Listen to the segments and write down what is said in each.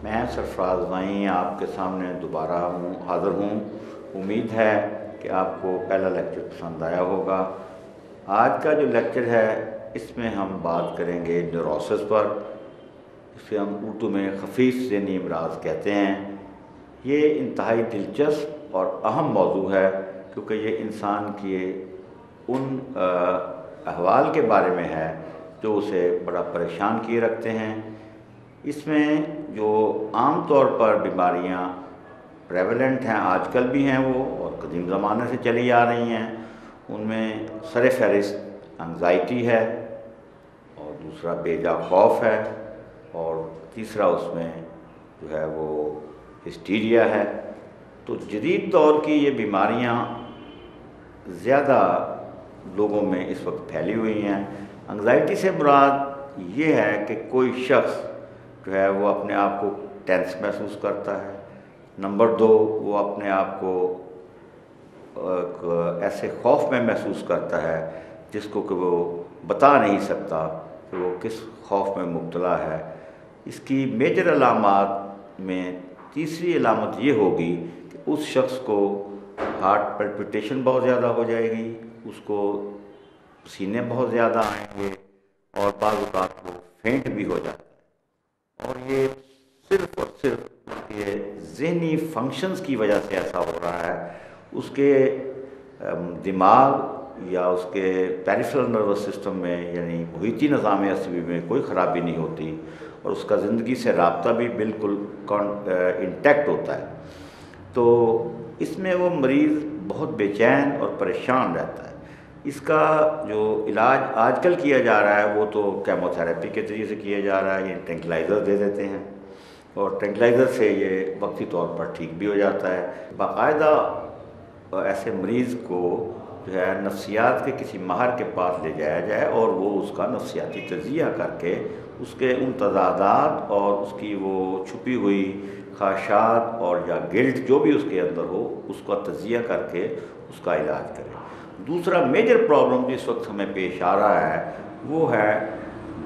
میں سرفراز وائیں آپ کے سامنے دوبارہ حاضر ہوں۔ امید ہے کہ آپ کو پہلا لیکچر پسند آیا ہوگا۔ آج کا جو لیکچر ہے اس میں ہم بات کریں گے نیوروسس پر، اسے ہم اردو میں خفیف ذہنی امراض کہتے ہیں۔ یہ انتہائی دلچسپ اور اہم موضوع ہے کیونکہ یہ انسان کے ان احوال کے بارے میں ہے جو اسے بڑا پریشان کیے رکھتے ہیں۔ اس میں جو عام طور پر بیماریاں پریولنٹ ہیں، آج کل بھی ہیں وہ اور قدیم زمانے سے چلی آ رہی ہیں، ان میں سر فہرست انگزائٹی ہے، اور دوسرا بے جا خوف ہے، اور تیسرا اس میں جو ہے وہ ہسٹیریا ہے۔ تو جدید دور کی یہ بیماریاں زیادہ لوگوں میں اس وقت پھیلی ہوئی ہیں۔ انگزائٹی سے مراد یہ ہے کہ کوئی شخص جو ہے وہ اپنے آپ کو ٹینس محسوس کرتا ہے۔ نمبر 2، وہ اپنے آپ کو ایسے خوف میں محسوس کرتا ہے جس کو کہ وہ بتا نہیں سکتا کہ وہ کس خوف میں مبتلا ہے۔ اس کی میجر علامات میں تیسری علامت یہ ہوگی کہ اس شخص کو ہارٹ پلپیٹیشن بہت زیادہ ہو جائے گی، اس کو پسینے بہت زیادہ آئیں گے، اور بعض اوقات وہ فینٹ بھی ہو جاتا ہے۔ اور یہ صرف اور صرف یہ ذہنی فنکشنز کی وجہ سے ایسا ہو رہا ہے۔ اس کے دماغ یا اس کے پیریفرل نروس سسٹم میں یعنی محیطی نظام عصبی میں کوئی خرابی نہیں ہوتی، اور اس کا زندگی سے رابطہ بھی بالکل انٹیکٹ ہوتا ہے۔ تو اس میں وہ مریض بہت بے چین اور پریشان رہتا ہے۔ اس کا جو علاج آج کل کیا جا رہا ہے وہ تو کیمو تھراپی کے ذریعے سے کیا جا رہا ہے، یہ ٹرنکلائزر دے دیتے ہیں، اور ٹرنکلائزر سے یہ وقتی طور پر ٹھیک بھی ہو جاتا ہے۔ باقاعدہ ایسے مریض کو جو ہے نفسیات کے کسی ماہر کے پاس لے جایا جائے، اور وہ اس کا نفسیاتی تجزیہ کر کے اس کے ان تضادات اور اس کی وہ چھپی ہوئی خواہشات اور یا گلٹ جو بھی اس کے اندر ہو اس کا تجزیہ کر کے اس کا علاج کرے۔ دوسرا میجر پرابلم جس وقت ہمیں پیش آ رہا ہے وہ ہے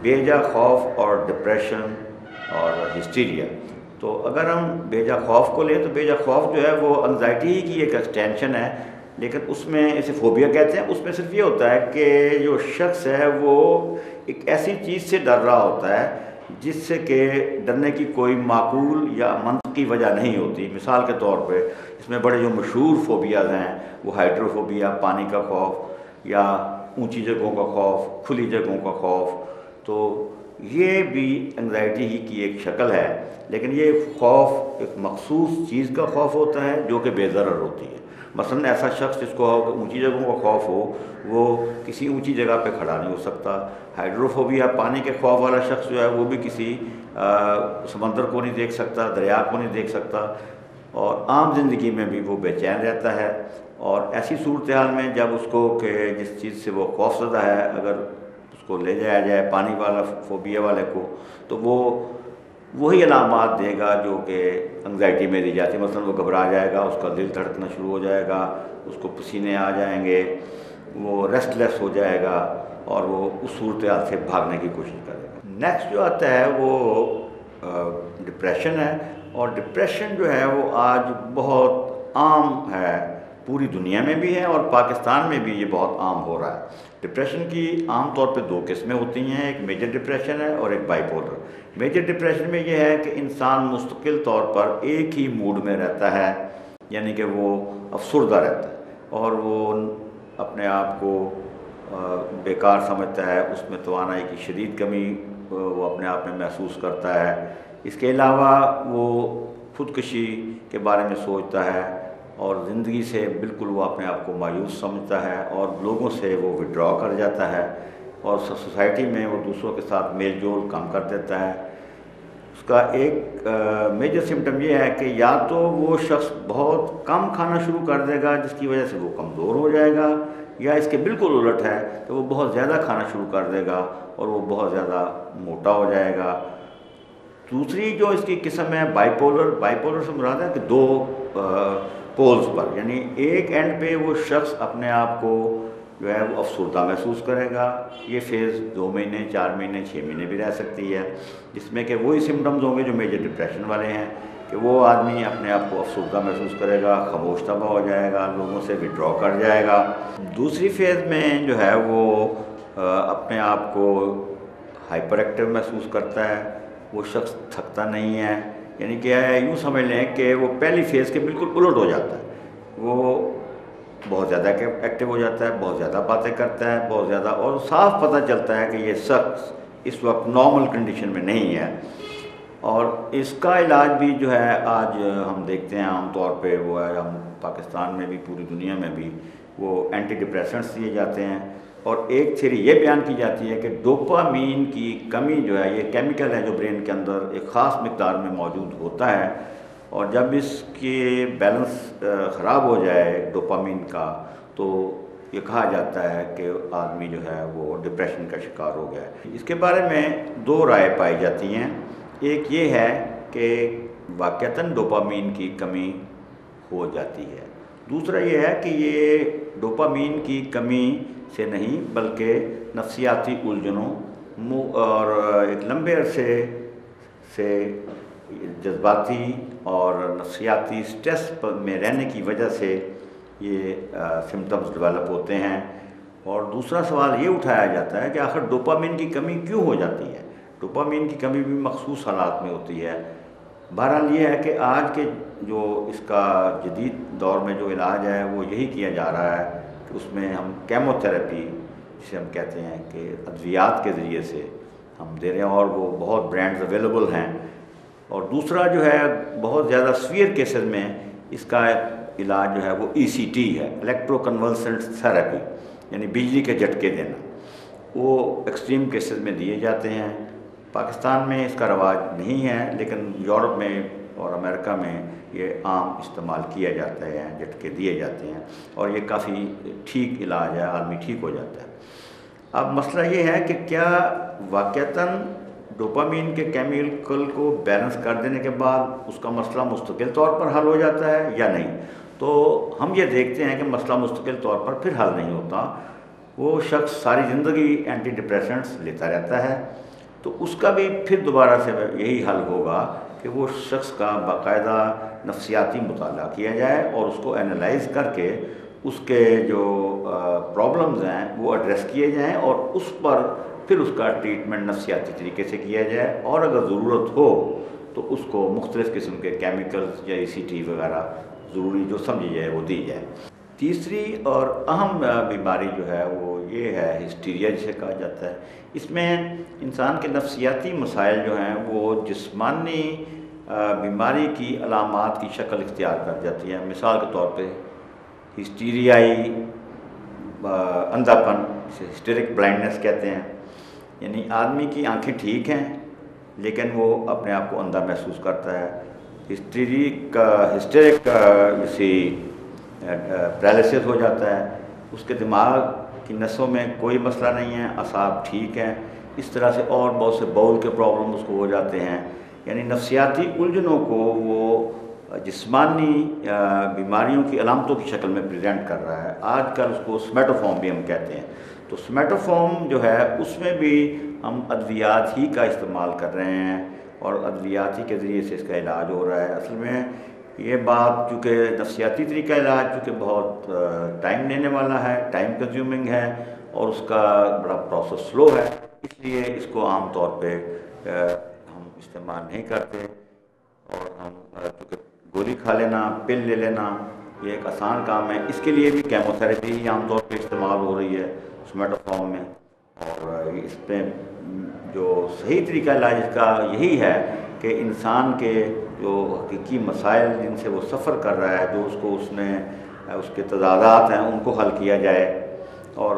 بے جا خوف اور ڈپریشن اور ہسٹیریا۔ تو اگر ہم بے جا خوف کو لیں تو بے جا خوف جو ہے وہ انگزائٹی ہی کی ایک ایکسٹینشن ہے، لیکن اس میں اسے فوبیا کہتے ہیں۔ اس میں صرف یہ ہوتا ہے کہ جو شخص ہے وہ ایک ایسی چیز سے ڈر رہا ہوتا ہے جس سے کہ ڈرنے کی کوئی معقول یا منطقی وجہ نہیں ہوتی۔ مثال کے طور پہ اس میں بڑے جو مشہور فوبیاز ہیں وہ ہائیڈروفوبیا، پانی کا خوف، یا اونچی جگہوں کا خوف، کھلی جگہوں کا خوف۔ تو یہ بھی انگزائٹی ہی کی ایک شکل ہے، لیکن یہ خوف ایک مخصوص چیز کا خوف ہوتا ہے جو کہ بے ضرر ہوتی ہے۔ مثلا ایسا شخص جس کو اونچی جگہوں کا خوف ہو وہ کسی اونچی جگہ پہ کھڑا نہیں ہو سکتا۔ ہائیڈروفوبیا، پانی کے خوف والا شخص جو ہے وہ بھی کسی سمندر کو نہیں دیکھ سکتا، دریا کو نہیں دیکھ سکتا، اور عام زندگی میں بھی وہ بے چین رہتا ہے۔ اور ایسی صورتحال میں جب اس کو کہ جس چیز سے وہ خوف زدہ ہے اگر اس کو لے جایا جائے پانی والا فوبیا والے کو، تو وہ وہی علامات دے گا جو کہ انگزائٹی میں دی جاتی ہے۔ مثلا وہ گھبرا جائے گا، اس کا دل دھڑکنا شروع ہو جائے گا، اس کو پسینے آ جائیں گے، وہ ریسٹ لیس ہو جائے گا، اور وہ اس صورتحال سے بھاگنے کی کوشش کرے گا۔ نیکسٹ جو آتا ہے وہ ڈپریشن ہے، اور ڈپریشن جو ہے وہ آج بہت عام ہے، پوری دنیا میں بھی ہے اور پاکستان میں بھی یہ بہت عام ہو رہا ہے۔ ڈپریشن کی عام طور پہ 2 قسمیں ہوتی ہیں، ایک میجر ڈپریشن ہے اور ایک بائی پولر۔ میجر ڈپریشن میں یہ ہے کہ انسان مستقل طور پر ایک ہی موڈ میں رہتا ہے، یعنی کہ وہ افسردہ رہتا ہے، اور وہ اپنے آپ کو بیکار سمجھتا ہے، اس میں توانائی کی شدید کمی وہ اپنے آپ میں محسوس کرتا ہے۔ اس کے علاوہ وہ خودکشی کے بارے میں سوچتا ہے، اور زندگی سے بالکل وہ اپنے آپ کو مایوس سمجھتا ہے، اور لوگوں سے وہ وڈرا کر جاتا ہے، اور سوسائٹی میں وہ دوسروں کے ساتھ میل جول کم کر دیتا ہے۔ اس کا ایک میجر سمٹم یہ ہے کہ یا تو وہ شخص بہت کم کھانا شروع کر دے گا جس کی وجہ سے وہ کمزور ہو جائے گا، یا اس کے بالکل الٹ ہے کہ وہ بہت زیادہ کھانا شروع کر دے گا اور وہ بہت زیادہ موٹا ہو جائے گا۔ دوسری جو اس کی قسم ہے بائی پولر، بائی پولر سے مراد ہے کہ 2 پولز پر، یعنی ایک اینڈ پہ وہ شخص اپنے آپ کو جو ہے وہ افسردہ محسوس کرے گا۔ یہ فیز 2 مہینے، 4 مہینے، 6 مہینے بھی رہ سکتی ہے، جس میں کہ وہی سمٹمز ہوں گے جو میجر ڈپریشن والے ہیں، کہ وہ آدمی اپنے آپ کو افسردہ محسوس کرے گا، خاموش طبع ہو جائے گا، لوگوں سے وڈرا کر جائے گا۔ دوسری فیز میں جو ہے وہ اپنے آپ کو ہائپر ایکٹیو محسوس کرتا ہے، وہ شخص تھکتا نہیں ہے، یعنی کہ یوں سمجھ لیں کہ وہ پہلی فیز کے بالکل الٹ ہو جاتا ہے، وہ بہت زیادہ ایکٹیو ہو جاتا ہے، بہت زیادہ باتیں کرتا ہے، بہت زیادہ، اور صاف پتہ چلتا ہے کہ یہ شخص اس وقت نارمل کنڈیشن میں نہیں ہے۔ اور اس کا علاج بھی جو ہے آج ہم دیکھتے ہیں عام طور پہ وہ ہے، ہم پاکستان میں بھی پوری دنیا میں بھی وہ اینٹی ڈپریسنٹس دیے جاتے ہیں، اور ایک تھیوری یہ بیان کی جاتی ہے کہ ڈوپامین کی کمی جو ہے، یہ کیمیکل ہے جو برین کے اندر ایک خاص مقدار میں موجود ہوتا ہے، اور جب اس کی بیلنس خراب ہو جائے ڈوپامین کا، تو یہ کہا جاتا ہے کہ آدمی جو ہے وہ ڈپریشن کا شکار ہو گیا ہے۔ اس کے بارے میں 2 رائے پائی جاتی ہیں۔ ایک یہ ہے کہ واقعتاً ڈوپامین کی کمی ہو جاتی ہے، دوسرا یہ ہے کہ یہ ڈوپامین کی کمی سے نہیں بلکہ نفسیاتی الجھنوں اور ایک لمبے عرصے سے جذباتی اور نفسیاتی سٹریس میں رہنے کی وجہ سے یہ سمٹمز ڈیولپ ہوتے ہیں۔ اور دوسرا سوال یہ اٹھایا جاتا ہے کہ آخر ڈوپامین کی کمی کیوں ہو جاتی ہے؟ ڈوپامین کی کمی بھی مخصوص حالات میں ہوتی ہے۔ بہرحال یہ ہے کہ آج کے جو اس کا جدید دور میں جو علاج ہے وہ یہی کیا جا رہا ہے کہ اس میں ہم کیمو تھراپی جسے ہم کہتے ہیں کہ ادویات کے ذریعے سے ہم دے رہے ہیں، اور وہ بہت برانڈز اویلیبل ہیں۔ اور دوسرا جو ہے بہت زیادہ سویئر کیسز میں اس کا علاج جو ہے وہ ECT ہے، الیکٹرو کنولسنٹ تھراپی، یعنی بجلی کے جھٹکے دینا، وہ ایکسٹریم کیسز میں دیے جاتے ہیں۔ پاکستان میں اس کا رواج نہیں ہے، لیکن یورپ میں اور امریکہ میں یہ عام استعمال کیا جاتا ہے، جھٹکے دیے جاتے ہیں، اور یہ کافی ٹھیک علاج ہے، آدمی ٹھیک ہو جاتا ہے۔ اب مسئلہ یہ ہے کہ کیا واقعتاً ڈوپامین کے کیمیکل کو بیلنس کر دینے کے بعد اس کا مسئلہ مستقل طور پر حل ہو جاتا ہے یا نہیں؟ تو ہم یہ دیکھتے ہیں کہ مسئلہ مستقل طور پر پھر حل نہیں ہوتا۔ وہ شخص ساری زندگی اینٹی ڈپریسنٹس لیتا رہتا ہے، تو اس کا بھی پھر دوبارہ سے یہی حل ہوگا کہ وہ شخص کا باقاعدہ نفسیاتی مطالعہ کیا جائے اور اس کو اینالائز کر کے اس کے جو پرابلمز ہیں وہ ایڈریس کیے جائیں، اور اس پر پھر اس کا ٹریٹمنٹ نفسیاتی طریقے سے کیا جائے، اور اگر ضرورت ہو تو اس کو مختلف قسم کے کیمیکلز یا ECT وغیرہ ضروری جو سمجھی جائے وہ دی جائے۔ تیسری اور اہم بیماری جو ہے وہ یہ ہے ہسٹیریا جسے کہا جاتا ہے۔ اس میں انسان کے نفسیاتی مسائل جو ہیں وہ جسمانی بیماری کی علامات کی شکل اختیار کر جاتی ہیں۔ مثال کے طور پہ ہسٹیریائی اندھا پن، جسے ہسٹیرک بلائنڈنس کہتے ہیں، یعنی آدمی کی آنکھیں ٹھیک ہیں لیکن وہ اپنے آپ کو اندھا محسوس کرتا ہے۔ ہسٹیرک جیسی پیرالسس ہو جاتا ہے، اس کے دماغ کی نسوں میں کوئی مسئلہ نہیں ہے، اعصاب ٹھیک ہیں، اس طرح سے اور بہت سے باؤل کے پرابلم اس کو ہو جاتے ہیں۔ یعنی نفسیاتی الجھنوں کو وہ جسمانی بیماریوں کی علامتوں کی شکل میں پریزنٹ کر رہا ہے۔ آج کل اس کو سمیٹوفارم بھی ہم کہتے ہیں۔ تو سمیٹوفارم جو ہے اس میں بھی ہم ادویات ہی کا استعمال کر رہے ہیں، اور ادویات ہی کے ذریعے سے اس کا علاج ہو رہا ہے۔ اصل میں یہ بات چونکہ نفسیاتی طریقہ علاج چونکہ بہت ٹائم لینے والا ہے، ٹائم کنزیومنگ ہے، اور اس کا بڑا پروسیس سلو ہے، اس لیے اس کو عام طور پہ ہم استعمال نہیں کرتے، اور ہم چونکہ گولی کھا لینا، پل لے لینا یہ ایک آسان کام ہے۔ اس کے لیے بھی کیمو تھراپی ہی عام طور پہ استعمال ہو رہی ہے سمیٹوفارم میں، اور اس پہ جو صحیح طریقہ علاج اس کا یہی ہے کہ انسان کے جو حقیقی مسائل جن سے وہ سفر کر رہا ہے، جو اس کے تضادات ہیں ان کو حل کیا جائے، اور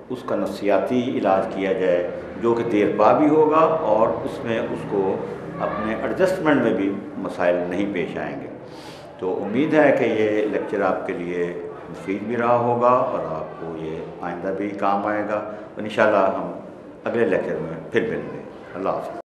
اس کا نفسیاتی علاج کیا جائے، جو کہ دیر پا بھی ہوگا، اور اس میں اس کو اپنے ایڈجسٹمنٹ میں بھی مسائل نہیں پیش آئیں گے۔ تو امید ہے کہ یہ لیکچر آپ کے لیے مفید بھی رہا ہوگا، اور آپ کو یہ آئندہ بھی کام آئے گا، اور انشاءاللہ ہم اگلے لیکچر میں پھر ملیں گے۔ اللہ حافظ۔